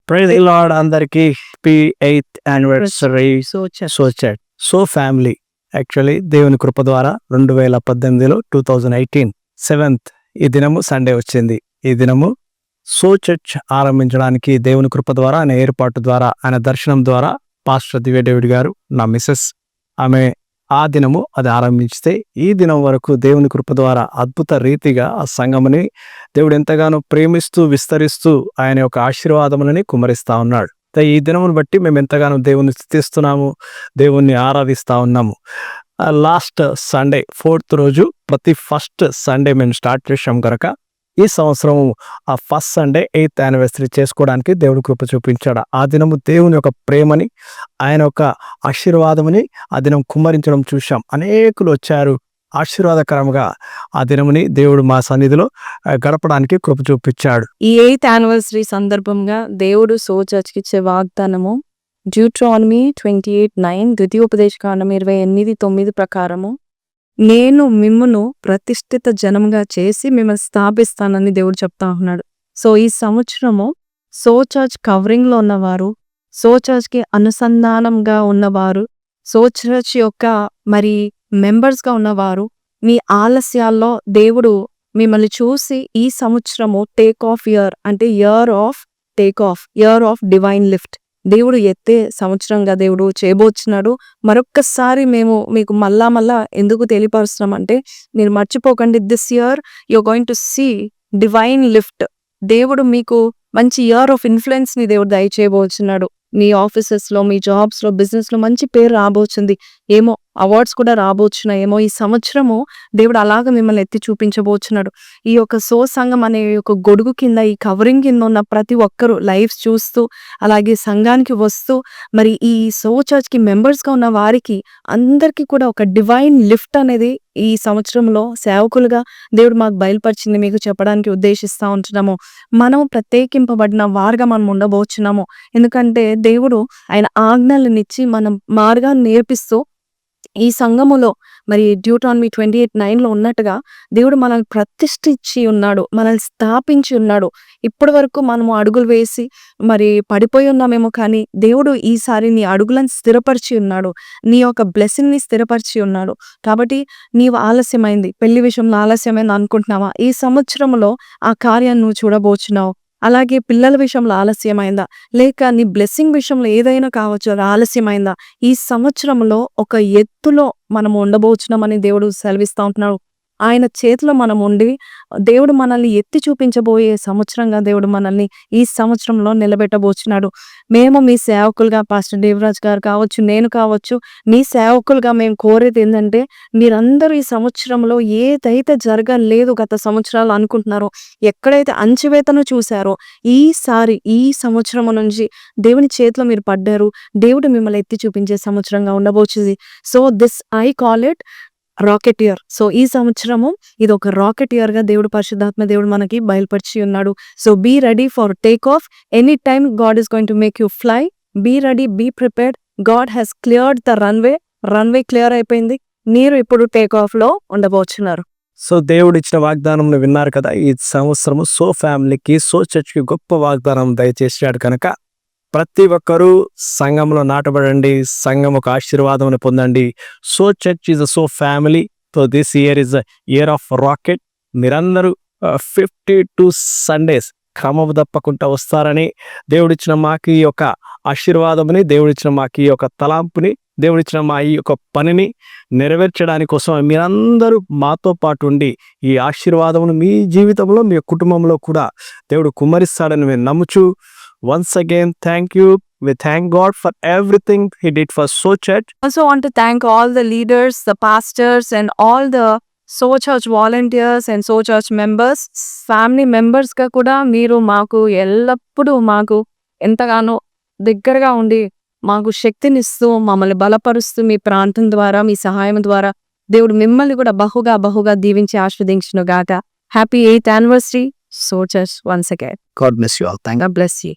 Praise the lord అందరికి. Happy 8th anniversary so so family. Actually దేవుని కృప ద్వారా 2018లో 2018 7th ఈ దినము సండే వచ్చింది. ఈ దినము సో చర్చ్ ఆరంభించడానికి దేవుని కృప ద్వారా, ఆయన ఏర్పాటు ద్వారా, ఆయన దర్శనం ద్వారా పాస్టర్ దివ్య డేవిడ్ గారు, నా మిసెస్, ఆమె ఆ దినము అది ఆరంభించితే ఈ దినం వరకు దేవుని కృప ద్వారా అద్భుత రీతిగా ఆ సంఘముని దేవుడు ఎంతగానో ప్రేమిస్తూ విస్తరిస్తూ ఆయన యొక్క ఆశీర్వాదములని కుమ్మరిస్తా ఉన్నాడు. ఈ దినమును బట్టి మేము ఎంతగానో దేవుని స్తుతిస్తున్నాము, దేవుణ్ణి ఆరాధిస్తా ఉన్నాము. లాస్ట్ సండే 4th రోజు ప్రతి ఫస్ట్ సండే మేము స్టార్ట్ చేసాం కనుక ఈ సంవత్సరం ఆ ఫస్ట్ సండే 8th యానివర్సరీ చేసుకోవడానికి దేవుడు కృప చూపించాడు. ఆ దినము దేవుని యొక్క ప్రేమని, ఆయన యొక్క ఆశీర్వాదముని ఆ దినం కుమ్మరించడం చూశాం. అనేకులు వచ్చారు. ఆశీర్వాదకరంగా ఆ దినముని దేవుడు మా సన్నిధిలో గడపడానికి కృప చూపించాడు. ఈ 8th యానివర్సరీ సందర్భంగా దేవుడు సో చర్చ్కి ఇచ్చే వాగ్దానము డ్యూట్రానమీ 28:9, ద్వితీయోపదేశకాండం 28:9 ప్రకారము, నేను మిమ్మును ప్రతిష్ఠిత జనంగా చేసి మిమ్మల్ని స్థాపిస్తానని దేవుడు చెప్తా ఉన్నాడు. సో ఈ సంవత్సరము సో చర్చ్ కవరింగ్లో ఉన్నవారు, సో చర్చ్కి అనుసంధానంగా ఉన్నవారు, సో చర్చ్ యొక్క మరి మెంబర్స్గా ఉన్నవారు, మీ ఆలస్యాల్లో దేవుడు మిమ్మల్ని చూసి ఈ సంవత్సరము టేక్ ఆఫ్ ఇయర్, అంటే year of take off, year of divine lift, దేవుడు ఎత్తే సంవత్సరంగా దేవుడు చేయబోతున్నాడు. మరొక్కసారి మేము మీకు మళ్ళా ఎందుకు తెలియపరుస్తున్నామంటే, మీరు మర్చిపోకండి, this year you're going to see divine lift. దేవుడు మీకు మంచి ఇయర్ ఆఫ్ ఇన్ఫ్లుయెన్స్ని దేవుడు దయచేయబోతున్నాడు. మీ ఆఫీసెస్లో, మీ జాబ్స్లో, బిజినెస్లో మంచి పేరు రాబోతుంది. ఏమో అవార్డ్స్ కూడా రాబోతున్నాయి. ఏమో ఈ సంవత్సరము దేవుడు అలాగ మిమ్మల్ని ఎత్తి చూపించబోతున్నాడు. ఈ యొక్క సో సంఘం అనే ఒక గొడుగు కింద, ఈ కవరింగ్ కింద ఉన్న ప్రతి ఒక్కరూ లైవ్స్ చూస్తూ, అలాగే సంఘానికి వస్తూ, మరి ఈ సో చర్చ్కి మెంబర్స్గా ఉన్న వారికి అందరికీ కూడా ఒక డివైన్ లిఫ్ట్ అనేది ఈ సంవత్సరంలో సేవకులుగా దేవుడు మాకు బయలుపరిచింది, మీకు చెప్పడానికి ఉద్దేశిస్తూ ఉంటున్నాము. మనం ప్రత్యేకింపబడిన వారుగా మనం ఉండబోచున్నాము. ఎందుకంటే దేవుడు ఆయన ఆజ్ఞలనిచ్చి మనం మార్గాన్ని నేర్పిస్తూ ఈ సంఘములో మరి డ్యూట్రానమీ 28:9 ఉన్నట్టుగా దేవుడు మనల్ని ప్రతిష్ఠించి ఉన్నాడు, మనల్ని స్థాపించి ఉన్నాడు. ఇప్పటి వరకు మనము అడుగులు వేసి మరి పడిపోయి ఉన్నామేమో, కానీ దేవుడు ఈసారి నీ అడుగులను స్థిరపరిచి ఉన్నాడు, నీ యొక్క బ్లెస్సింగ్ని స్థిరపరిచి ఉన్నాడు. కాబట్టి నీవు ఆలస్యమైంది, పెళ్లి విషయంలో ఆలస్యమైంది అనుకుంటున్నావా? ఈ సంవత్సరంలో ఆ కార్యాన్ని నువ్వు చూడబోచున్నావు. అలాగే పిల్లల విషయంలో ఆలస్యమైందా, లేక నీ బ్లెస్సింగ్ విషయంలో ఏదైనా కావచ్చు, అది ఆలస్యమైందా? ఈ సంవత్సరంలో ఒక ఎత్తులో మనం ఉండబోచున్నామని దేవుడు సెలవిస్తూ ఉంటున్నాడు. ఆయన చేతిలో మనం ఉండి దేవుడు మనల్ని ఎత్తి చూపించబోయే సంవత్సరంగా దేవుడు మనల్ని ఈ సంవత్సరంలో నిలబెట్టబోచున్నాడు. మేము మీ సేవకులుగా, పాస్టర్ దేవరాజ్ గారు కావచ్చు, నేను కావచ్చు, మీ సేవకులుగా మేము కోరేది ఏంటంటే, మీరందరూ ఈ సంవత్సరంలో ఏదైతే జరగలేదు గత సంవత్సరాలు అనుకుంటున్నారో, ఎక్కడైతే అంచువేతను చూశారో, ఈసారి ఈ సంవత్సరం నుంచి దేవుని చేతిలో మీరు పడ్డారు. దేవుడు మిమ్మల్ని ఎత్తి చూపించే సంవత్సరంగా ఉండబోచుంది. So this I call it rocket year. So ఈ సంవత్సరము ఇది ఒక రాకెట్ ఇయర్ గా దేవుడు, పరిశుద్ధాత్మ దేవుడు మనకి బయలుపరిచి ఉన్నాడు. So be ready for take off. Any time God is going to make you fly. Be ready, be prepared. God has cleared the runway clear అయిపోయింది. మీరు ఇప్పుడు టేక్ ఆఫ్ లో ఉండబోతున్నారు. సో దేవుడు ఇచ్చిన వాగ్దానం విన్నారు కదా. ఈ సంవత్సరము సో ఫ్యామిలీకి, సో చర్చ్కి గొప్ప వాగ్దానం దయచేసాడు కనుక ప్రతి ఒక్కరూ సంఘంలో నాటబడండి, సంఘం ఒక ఆశీర్వాదం పొందండి. So church is so family. So this year is year of rocket. మీరందరూ 52 సండేస్ క్రమము తప్పకుండా వస్తారని, దేవుడిచ్చిన మాకు ఈ యొక్క ఆశీర్వాదముని, దేవుడిచ్చిన మాకు ఈ యొక్క తలాంపుని, దేవుడిచ్చిన మా ఈ యొక్క పనిని నెరవేర్చడానికి కోసం మీరందరూ మాతో పాటు ఉండి ఈ ఆశీర్వాదమును మీ జీవితంలో, మీ కుటుంబంలో కూడా దేవుడు కుమ్మరిస్తాడని మేము నమ్ముచు, once again thank you. We thank God for everything He did for So Church. Also want to thank all the leaders, the pastors, and all the So Church volunteers and So Church members, family members గా కూడా మీరు మాకు ఎల్లప్పుడూ మాకు ఎంతగానో దగ్గరగా ఉండి మాకు శక్తినిస్తూ, మమ్మల్ని బలపరుస్తూ, మీ ప్రాంతం ద్వారా, మీ సహాయం ద్వారా దేవుడు మిమ్మల్ని కూడా బహుగా దీవించి ఆశీర్వదించును గాక. Happy 8th anniversary So Church once again. God bless you all. Thank you. God bless you.